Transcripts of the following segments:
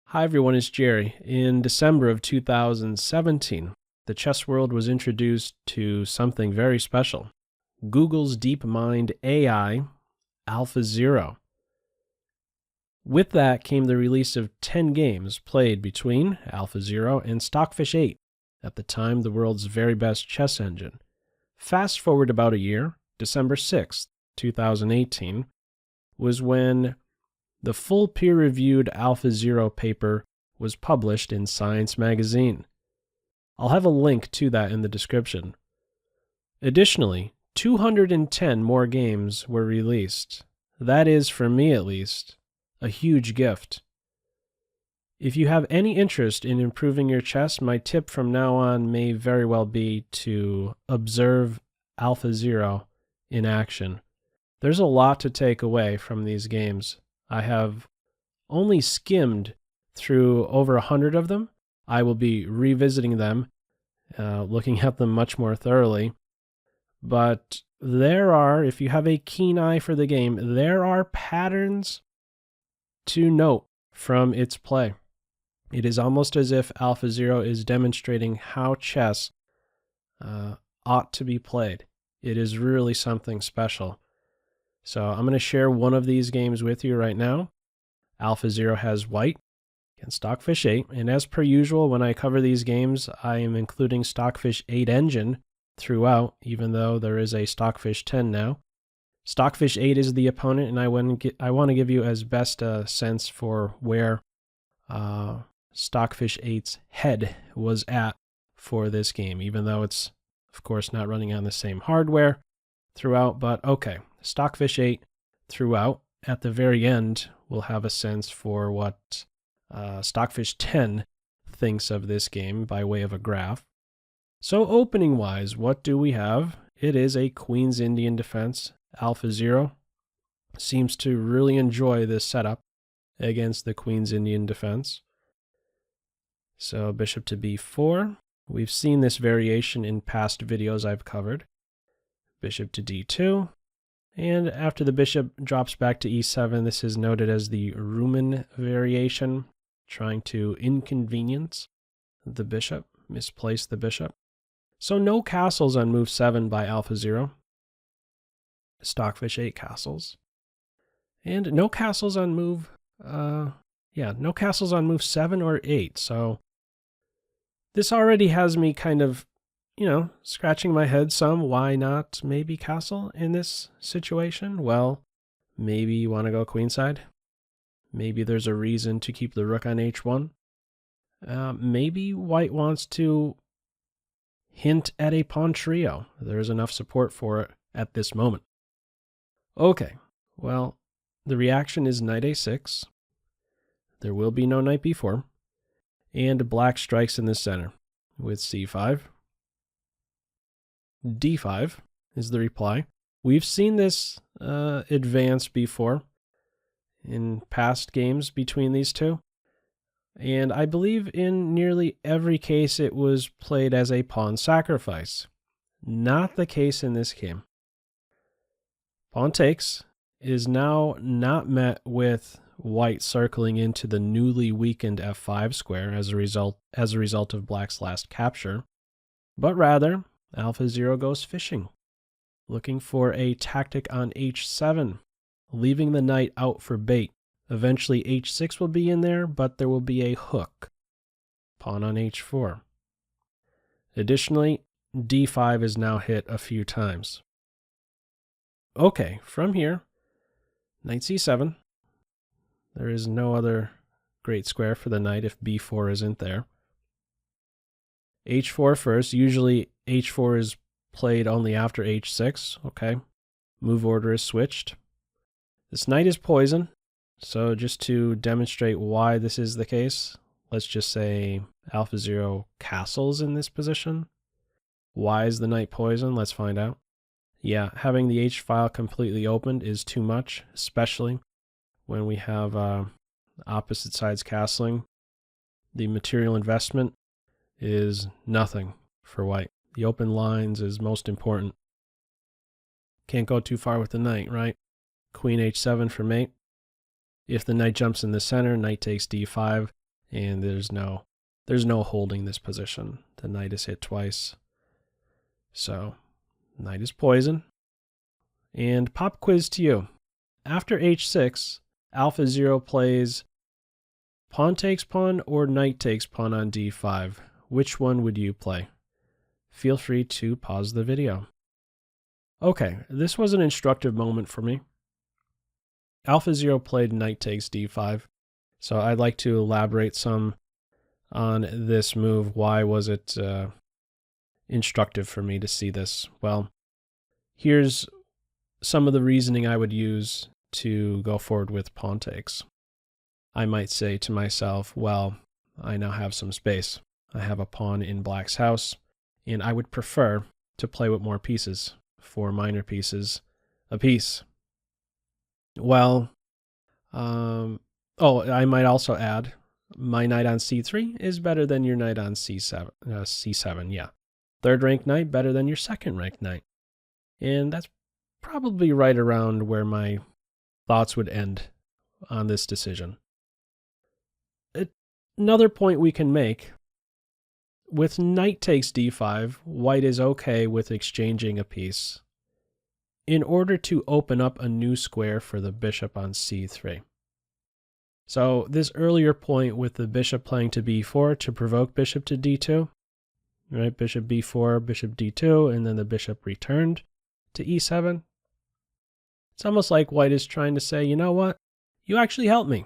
Hi everyone, it's Jerry. In December of 2017, the chess world was introduced to something very special. Google's DeepMind AI AlphaZero. With that came the release of 10 games played between AlphaZero and Stockfish 8, at the time the world's very best chess engine. Fast forward about a year, December 6th, 2018, was when the full peer-reviewed AlphaZero paper was published in Science magazine. I'll have a link to that in the description. Additionally, 210 more games were released. That is, for me at least, a huge gift. If you have any interest in improving your chess, my tip from now on may very well be to observe AlphaZero in action. There's a lot to take away from these games. I have only skimmed through over 100 of them. I will be revisiting them, looking at them much more thoroughly. But there are, if you have a keen eye for the game, there are patterns to note from its play. It is almost as if AlphaZero is demonstrating how chess ought to be played. It is really something special. So I'm going to share one of these games with you right now. AlphaZero has white against Stockfish 8. And as per usual, when I cover these games, I am including Stockfish 8 engine throughout, even though there is a Stockfish 10 now. Stockfish 8 is the opponent, and I want to give you as best a sense for where Stockfish 8's head was at for this game, even though it's, of course, not running on the same hardware throughout. But okay, Stockfish 8 throughout. At the very end, we'll have a sense for what Stockfish 10 thinks of this game by way of a graph. So opening-wise, what do we have? It is a Queen's Indian defense. AlphaZero seems to really enjoy this setup against the Queen's Indian defense. So bishop to b4. We've seen this variation in past videos I've covered. Bishop to d2. And after the bishop drops back to e7, this is noted as the Ruman variation, trying to inconvenience the bishop, misplace the bishop. So no castles on move 7 by AlphaZero. Stockfish 8 castles. And no castles on move, no castles on move 7 or 8. So this already has me kind of, scratching my head some. Why not maybe castle in this situation? Well, maybe you want to go queenside. Maybe there's a reason to keep the rook on h1. Maybe white wants to hint at a pawn trio. There's enough support for it at this moment. Okay, well, the reaction is knight a6. There will be no knight b4. And black strikes in the center with c5. d5 is the reply. We've seen this advance before in past games between these two. And I believe in nearly every case it was played as a pawn sacrifice. Not the case in this game. Pawn takes is now not met with white circling into the newly weakened f5 square as a result of black's last capture, but rather AlphaZero goes fishing, looking for a tactic on h7, leaving the knight out for bait. Eventually h6 will be in there, but there will be a hook. Pawn on h4. Additionally, d5 is now hit a few times. Okay, from here, knight c7. There is no other great square for the knight if b4 isn't there. h4 first. Usually h4 is played only after h6. Okay, move order is switched. This knight is poisoned. So just to demonstrate why this is the case, let's just say AlphaZero castles in this position. Why is the knight poisoned? Let's find out. Yeah, having the H file completely opened is too much, especially when we have opposite sides castling. The material investment is nothing for white. The open lines is most important. Can't go too far with the knight, right? Queen h7 for mate. If the knight jumps in the center, knight takes d5. and there's no holding this position. The knight is hit twice. So, knight is poison. And pop quiz to you. After h6, AlphaZero plays pawn takes pawn or knight takes pawn on d5. Which one would you play? Feel free to pause the video. Okay, this was an instructive moment for me. AlphaZero played knight takes d5, so I'd like to elaborate some on this move. Why was it instructive for me to see this? Well, here's some of the reasoning I would use to go forward with pawn takes. I might say to myself, well, I now have some space. I have a pawn in black's house, and I would prefer to play with more pieces, 4 minor pieces apiece. Well, I might also add, my knight on c3 is better than your knight on c7. C7, yeah. Third rank knight better than your second rank knight. And that's probably right around where my thoughts would end on this decision. Another point we can make, with knight takes d5, white is okay with exchanging a piece in order to open up a new square for the bishop on c3. So this earlier point with the bishop playing to b4 to provoke bishop to d2, right? Bishop b4, bishop d2, and then the bishop returned to e7. It's almost like white is trying to say, you know what? You actually helped me,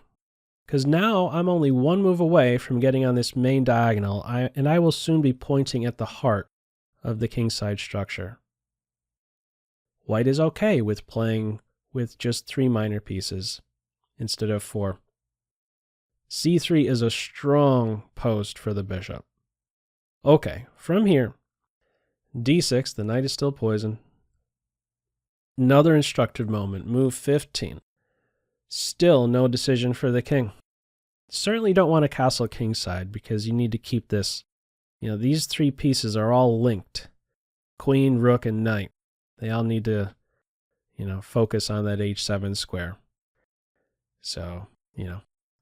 because now I'm only one move away from getting on this main diagonal, and I will soon be pointing at the heart of the kingside structure. White is okay with playing with just 3 minor pieces instead of 4. c3 is a strong post for the bishop. Okay, from here, d6, the knight is still poisoned. Another instructive moment, move 15. Still no decision for the king. Certainly don't want to castle kingside because you need to keep this, these 3 pieces are all linked. Queen, rook, and knight. They all need to, focus on that h7 square. So,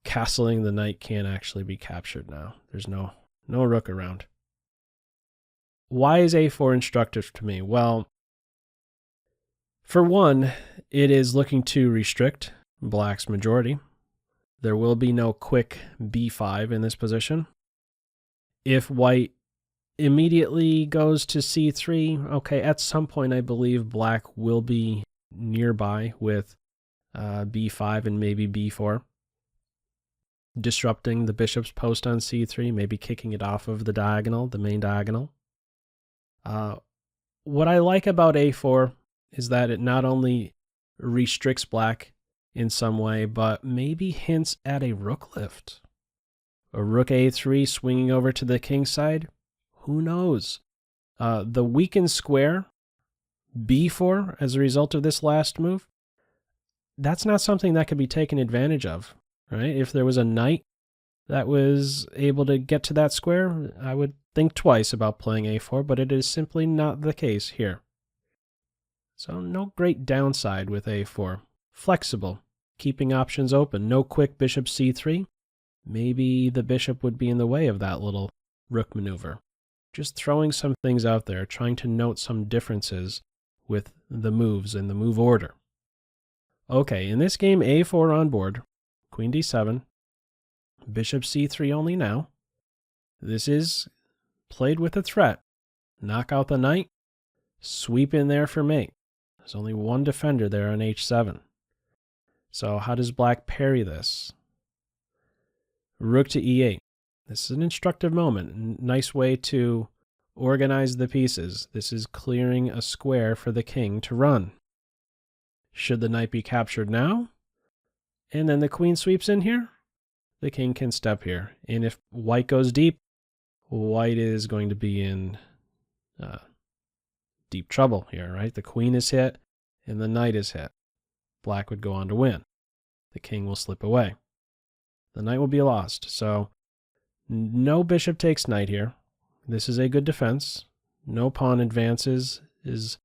castling the knight can't actually be captured now. There's no rook around. Why is a4 instructive to me? Well, for one, it is looking to restrict black's majority. There will be no quick b5 in this position. If white immediately goes to c3, okay, at some point I believe black will be nearby with b5 and maybe b4, disrupting the bishop's post on c3, maybe kicking it off of the diagonal, the main diagonal. What I like about a4 is that it not only restricts black in some way, but maybe hints at a rook lift. A rook a3 swinging over to the king side? Who knows? The weakened square, b4, as a result of this last move, that's not something that could be taken advantage of, right? If there was a knight that was able to get to that square, I would think twice about playing a4, but it is simply not the case here. So no great downside with a4. Flexible, keeping options open. No quick bishop c3. Maybe the bishop would be in the way of that little rook maneuver. Just throwing some things out there, trying to note some differences with the moves and the move order. Okay, in this game, a4 on board, queen d7, bishop c3 only now. This is played with a threat. Knock out the knight, sweep in there for mate. There's only one defender there on h7. So how does black parry this? Rook to e8. This is an instructive moment. Nice way to organize the pieces. This is clearing a square for the king to run. Should the knight be captured now, and then the queen sweeps in here, the king can step here. And if white goes deep, white is going to be in deep trouble here, right? The queen is hit and the knight is hit. Black would go on to win. The king will slip away. The knight will be lost. So no bishop takes knight here. This is a good defense. No pawn advances. Is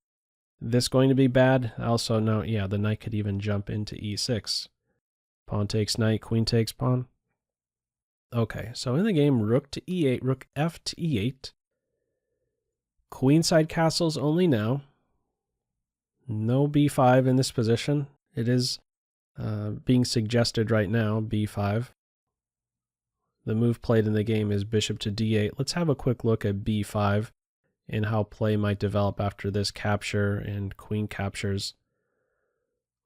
this going to be bad? Also, no, yeah, the knight could even jump into e6. Pawn takes knight, queen takes pawn. Okay, so in the game, rook to e8, rook f to e8. Queenside castles only now. No b5 in this position. It is being suggested right now, b5. The move played in the game is bishop to d8. Let's have a quick look at b5 and how play might develop after this capture and queen captures.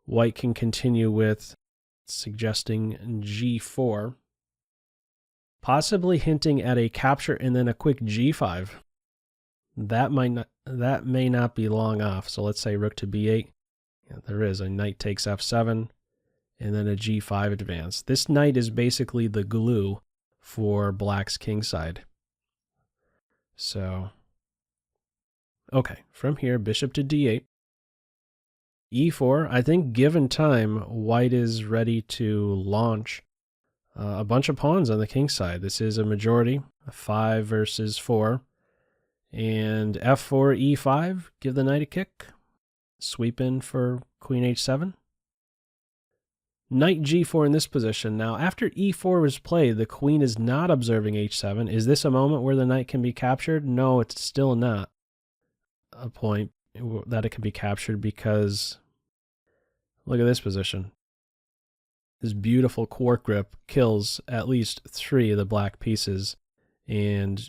White can continue with suggesting g4, possibly hinting at a capture and then a quick g5. That may not be long off. So let's say rook to b8. Yeah, there is a knight takes f7 and then a g5 advance. This knight is basically the glue for black's kingside. So, okay, from here, bishop to d8. e4, I think given time, white is ready to launch a bunch of pawns on the king side. This is a majority, 5 versus 4. And f4, e5, give the knight a kick. Sweep in for queen h7. Knight g4 in this position. Now, after e4 was played, the queen is not observing h7. Is this a moment where the knight can be captured? No, it's still not a point that it can be captured because look at this position. This beautiful quark grip kills at least 3 of the black pieces. And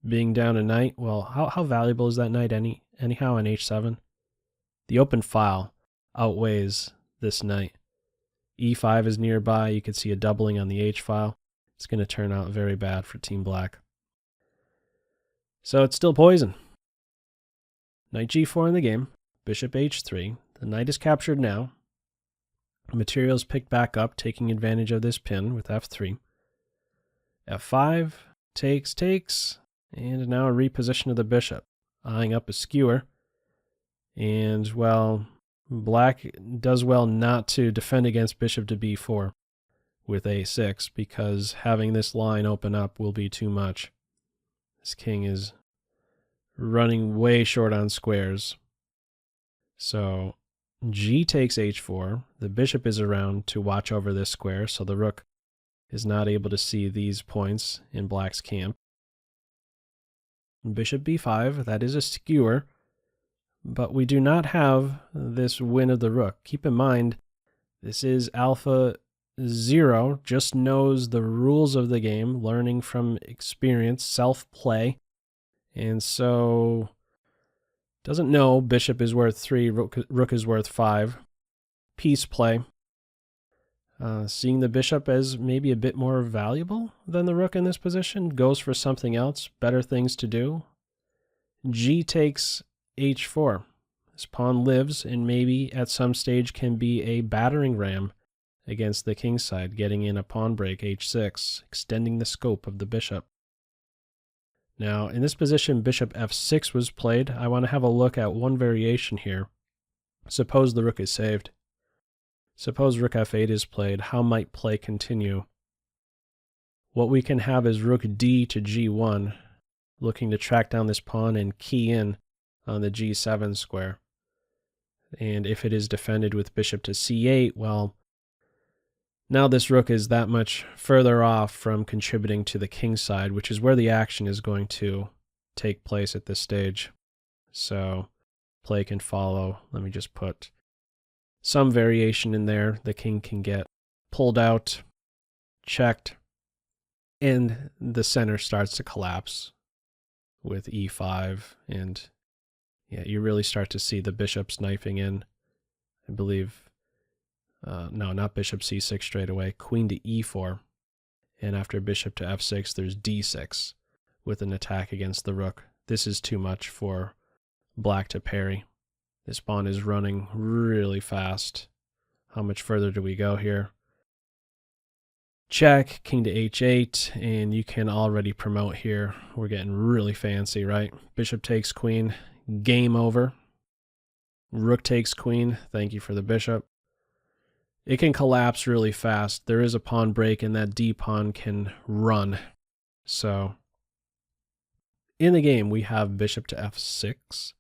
being down a knight, well, how valuable is that knight anyhow on h7? The open file outweighs this knight. e5 is nearby. You can see a doubling on the h file. It's going to turn out very bad for Team Black. So it's still poison. Knight g4 in the game. Bishop h3. The knight is captured now. Materials picked back up, taking advantage of this pin with f3. f5, takes, and now a reposition of the bishop, eyeing up a skewer. And, well, black does well not to defend against bishop to b4 with a6, because having this line open up will be too much. This king is running way short on squares. So g takes h4. The bishop is around to watch over this square, so the rook is not able to see these points in black's camp. Bishop b5, that is a skewer, but we do not have this win of the rook. Keep in mind, this is Alpha 0, just knows the rules of the game, learning from experience, self-play, and so doesn't know bishop is worth 3, rook is worth 5. Piece play. Seeing the bishop as maybe a bit more valuable than the rook in this position, goes for something else, better things to do. G takes h4. This pawn lives and maybe at some stage can be a battering ram against the king side, getting in a pawn break h6, extending the scope of the bishop. Now, in this position, bishop f6 was played. I want to have a look at one variation here. Suppose the rook is saved. Suppose rook f8 is played. How might play continue? What we can have is rook d to g1, looking to track down this pawn and key in on the g7 square. And if it is defended with bishop to c8, well, now this rook is that much further off from contributing to the king side, which is where the action is going to take place at this stage. So play can follow. Let me just put some variation in there. The king can get pulled out, checked, and the center starts to collapse with e5. And yeah, you really start to see the bishops knifing in. I believe no, not bishop c6 straight away. Queen to e4. And after bishop to f6, there's d6 with an attack against the rook. This is too much for black to parry. This pawn is running really fast. How much further do we go here? Check, king to h8, and you can already promote here. We're getting really fancy, right? Bishop takes queen, game over. Rook takes queen, thank you for the bishop. It can collapse really fast. There is a pawn break, and that d pawn can run. So, in the game, we have bishop to f6,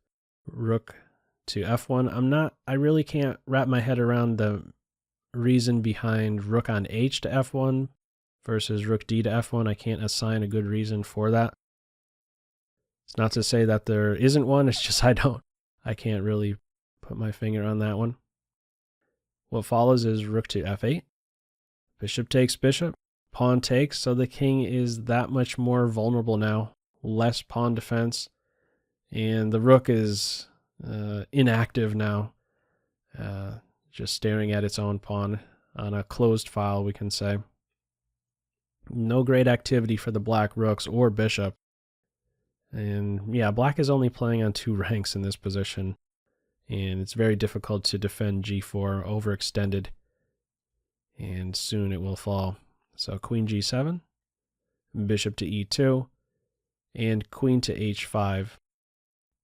rook to f1. I really can't wrap my head around the reason behind rook on h to f1 versus rook d to f1. I can't assign a good reason for that. It's not to say that there isn't one, it's just I can't really put my finger on that one. What follows is rook to f8. Bishop takes bishop, pawn takes, so the king is that much more vulnerable now. Less pawn defense, and the rook is inactive now, just staring at its own pawn on a closed file, we can say. No great activity for the black rooks or bishop. And yeah, black is only playing on 2 ranks in this position, and it's very difficult to defend g4 overextended, and soon it will fall. So queen g7, bishop to e2, and queen to h5.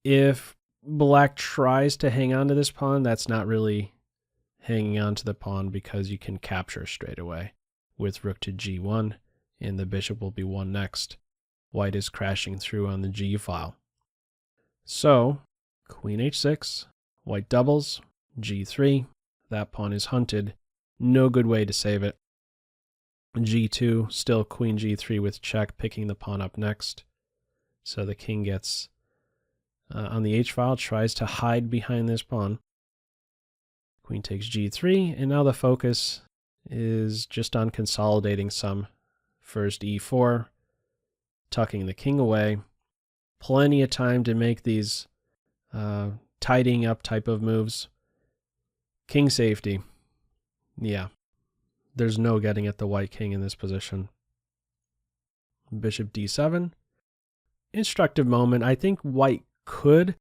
If black tries to hang on to this pawn, that's not really hanging on to the pawn because you can capture straight away with rook to g1, and the bishop will be won next. White is crashing through on the g file. So, queen h6, white doubles, g3, that pawn is hunted. No good way to save it. g2, still queen g3 with check, picking the pawn up next. So the king gets on the h file, tries to hide behind this pawn. Queen takes g3, and now the focus is just on consolidating some. First e4, tucking the king away. Plenty of time to make these tidying up type of moves. King safety. Yeah, there's no getting at the white king in this position. Bishop d7. Instructive moment. I think white could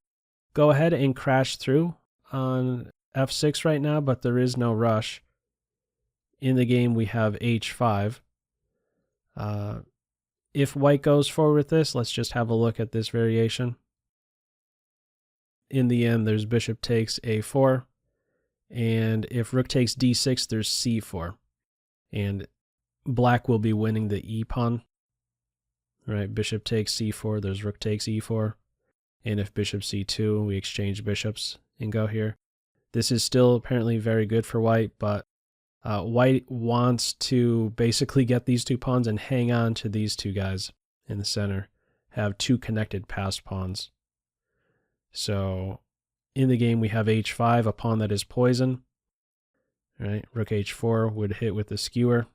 go ahead and crash through on f6 right now, but there is no rush. In the game, we have h5. If white goes forward with this, let's just have a look at this variation. In the end, there's bishop takes a4, and if rook takes d6, there's c4, and black will be winning the e pawn. Right, bishop takes c4, there's rook takes e4, and if bishop c2, we exchange bishops and go here. This is still apparently very good for white, but white wants to basically get these 2 pawns and hang on to these 2 guys in the center, have 2 connected passed pawns. So in the game we have h5, a pawn that is poison. Right, rook h4 would hit with the skewer.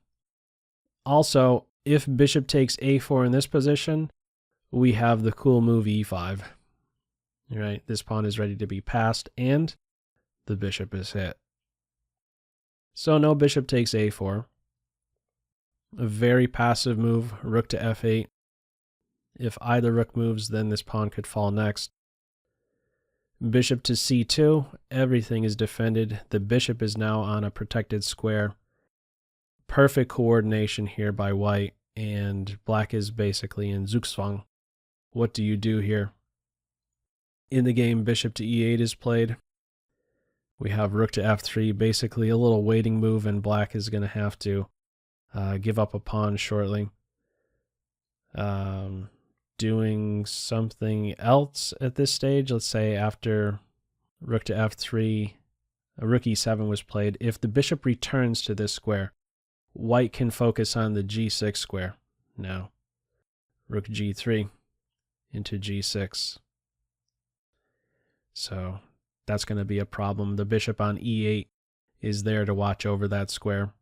Also, if bishop takes a4 in this position, we have the cool move e5. Right, this pawn is ready to be passed, and the bishop is hit. So no bishop takes a4. A very passive move, rook to f8. If either rook moves, then this pawn could fall next. Bishop to c2, everything is defended. The bishop is now on a protected square. Perfect coordination here by white, and black is basically in Zugzwang. What do you do here? In the game, bishop to e8 is played. We have rook to f3, basically a little waiting move, and black is going to have to give up a pawn shortly. Doing something else at this stage, let's say after rook to f3, rook e7 was played. If the bishop returns to this square, white can focus on the g6 square now. Rook g3 into g6. So that's going to be a problem. The bishop on e8 is there to watch over that square.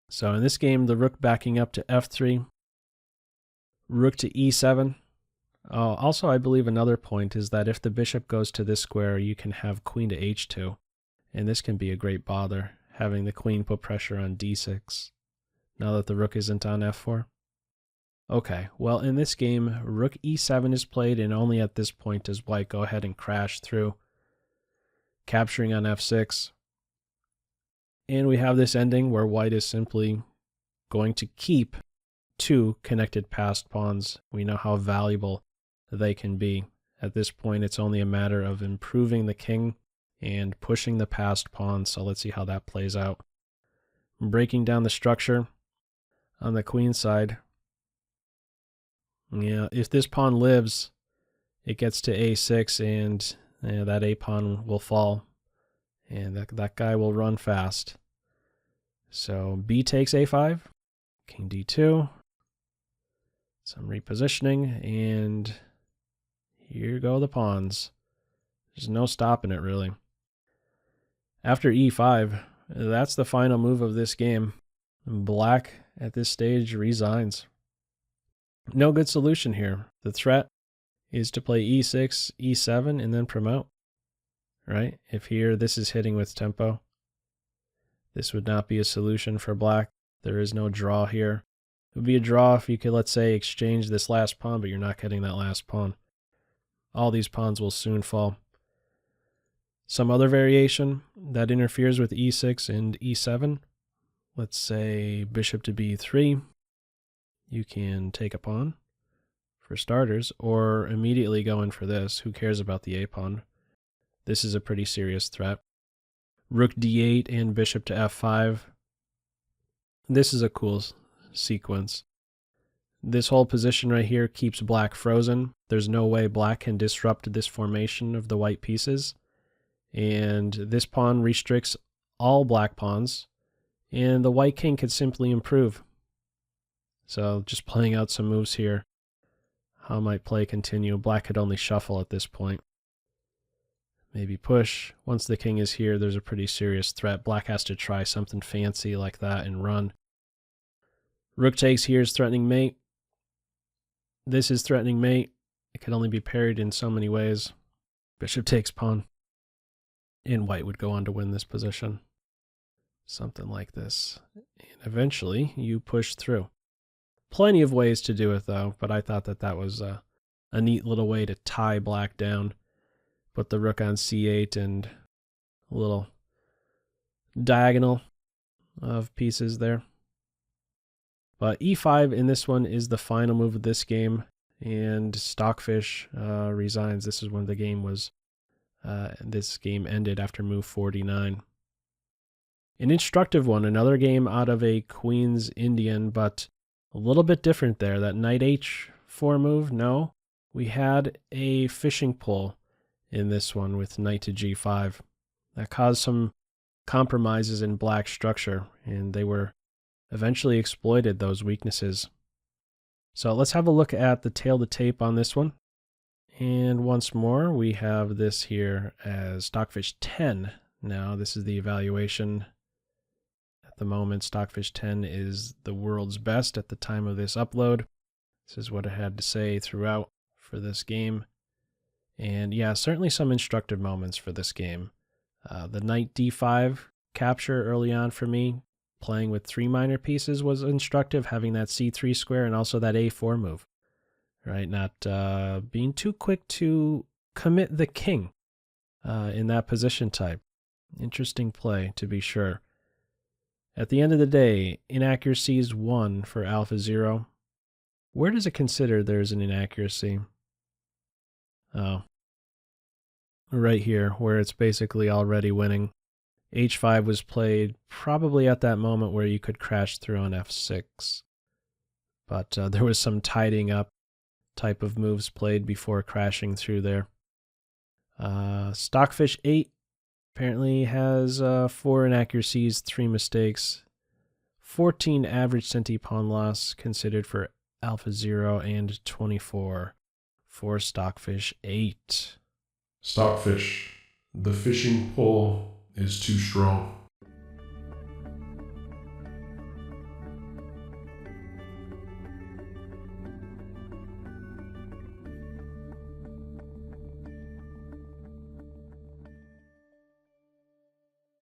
So in this game, the rook backing up to f3, rook to e7. Also, I believe another point is that if the bishop goes to this square, you can have queen to h2, and this can be a great bother, having the queen put pressure on d6, now that the rook isn't on f4. Okay, well in this game, rook e7 is played, and only at this point does white go ahead and crash through, capturing on f6. And we have this ending where white is simply going to keep 2 connected passed pawns. We know how valuable they can be. At this point, it's only a matter of improving the king and pushing the passed pawn. So let's see how that plays out. Breaking down the structure on the queen side. Yeah, if this pawn lives, it gets to a6, and that a pawn will fall, and that guy will run fast. So b takes a5, King d2. Some repositioning, and here go the pawns. There's no stopping it, really. After e5, that's the final move of this game. Black, at this stage, resigns. No good solution here. The threat is to play e6, e7, and then promote. Right? If here, this is hitting with tempo. This would not be a solution for black. There is no draw here. It would be a draw if you could, let's say, exchange this last pawn, but you're not getting that last pawn. All these pawns will soon fall. Some other variation that interferes with e6 and e7. Let's say bishop to b3. You can take a pawn, for starters, or immediately go in for this. Who cares about the a-pawn? This is a pretty serious threat. Rook d8 and bishop to f5. This is a cool sequence. This whole position right here keeps black frozen. There's no way black can disrupt this formation of the white pieces. And this pawn restricts all black pawns, and the white king could simply improve. So just playing out some moves here. How might play continue? Black could only shuffle at this point. Maybe push. Once the king is here, there's a pretty serious threat. Black has to try something fancy like that and run. Rook takes here is threatening mate. This is threatening mate. It can only be parried in so many ways. Bishop takes pawn. And white would go on to win this position. Something like this. And eventually, you push through. Plenty of ways to do it, though, but I thought that was a neat little way to tie black down. Put the rook on c8 and a little diagonal of pieces there. But e5 in this one is the final move of this game, and Stockfish resigns. This is when the game was. This game ended after move 49. An instructive one, another game out of a Queen's Indian, but a little bit different there. That knight h4 move, no. We had a fishing pole in this one with knight to g5. That caused some compromises in black structure, and they were eventually exploited, those weaknesses. So let's have a look at the tail to tape on this one. And once more, we have this here as Stockfish 10. Now, this is the evaluation. At the moment, Stockfish 10 is the world's best at the time of this upload. This is what it had to say throughout for this game. And yeah, certainly some instructive moments for this game. The knight d5 capture early on for me, playing with 3 minor pieces, was instructive, having that c3 square and also that a4 move. Right, not being too quick to commit the king in that position type. Interesting play, to be sure. At the end of the day, inaccuracies 1 for AlphaZero. Where does it consider there's an inaccuracy? Oh, right here, where it's basically already winning. H5 was played probably at that moment where you could crash through on F6. But there was some tidying up type of moves played before crashing through there. Stockfish 8 apparently has 4 inaccuracies, 3 mistakes, 14 average centi pawn loss considered for AlphaZero, and 24 for Stockfish 8. Stockfish, the fishing pole is too strong.